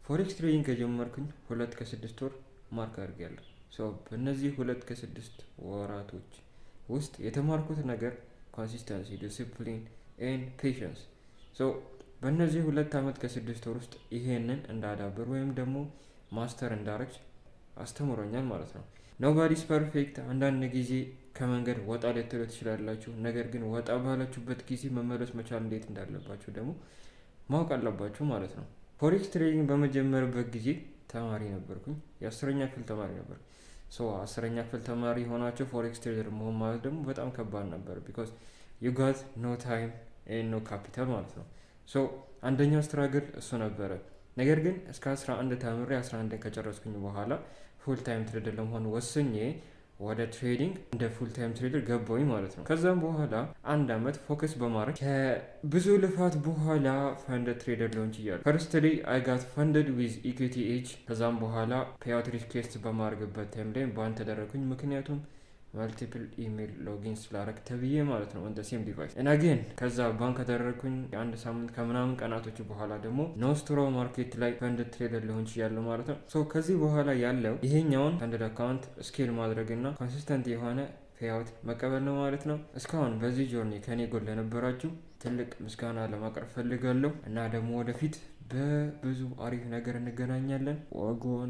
ፎሬክስ ትሬዲንግ ከጀመርኩኝ 2 ከ6 ወር ማርክ አድርጌያለሁ። በእነዚህ 2 ከ6 ወራቶች ውስጥ የተማርኩት ነገር ኮንሲስተንሲ፣ ዲሲፕሊን ኤንድ ፔሽንስ። በእነዚህ 2 ዓመት ከ6 ወር ውስጥ ይሄንን እንዳዳብር ወይም ደግሞ ማስተር እንዳረግ አስተምሮኛል ማለት ነው። ኖባዲስ ፐርፌክት። አንዳንድ ጊዜ ከመንገድ ወጣ ልትሉ ትችላላችሁ። ነገር ግን ወጣ ባላችሁበት ጊዜ መመለስ መቻል እንዴት እንዳለባችሁ ደግሞ ማወቅ አለባችሁ ማለት ነው። ፎሬክስ ትሬዲንግ በመጀመርበት ጊዜ ተማሪ ነበርኩኝ። የ10ኛ ክፍል ተማሪ ነበር። 10ኛ ክፍል ተማሪ ሆናችሁ ፎሬክስ ትሬደር መሆን ማለት ደግሞ በጣም ከባድ ነበር። ቢኮዝ ዩ ጋት ኖ ታይም ኤንድ ኖ ካፒታል ማለት ነው። አንደኛው ስትራግል እሱ ነበረ። ነገር ግን እስከ 11 ተምሬ 11 ከጨረስኩኝ በኋላ ፉል ታይም ትሬደር ለመሆን ወስኜ ወደ ትሬዲንግ እንደ ፉል ታይም ትሬደር ገባኝ ማለት ነው። ከዛም በኋላ 1 ዓመት ፎከስ በማድረግ ከብዙ ልፋት በኋላ ፈንደድ ትሬደር ሊሆን ችያለሁ። ፈርስትሊ አይ ጋት ፈንደድ ዊዝ ኢኩዊቲ ኤጅ። ከዛም በኋላ ፔይአውት ሪኩዌስት በማድረግበት ታይም ላይ ባን ተደረግኩኝ። ምክንያቱም መልቲፕል ኢሜል ሎጊን ስላረግ ተብዬ ማለት ነው እንደ ሴም ዲቫይስ እና ግን ከዛ ባንክ ከደረግኩኝ የ1 ሳምንት ከምናምን ቀናቶች በኋላ ደግሞ ኖስትሮ ማርኬት ላይ ፈንደድ ትሬደር ሊሆን ችያለሁ ማለት ነው። ከዚህ በኋላ ያለው ይሄኛውን ፈንደድ አካውንት ስኬል ማድረግ እና ኮንሲስተንት የሆነ ፔይአውት መቀበል ነው ማለት ነው። እስካሁን በዚህ ጆርኒ ከኔ ጎን ለነበራችሁ ትልቅ ምስጋና ለማቅረብ ፈልጋለሁ እና ደግሞ ወደፊት በብዙ አሪፍ ነገር እንገናኛለን። ወጎን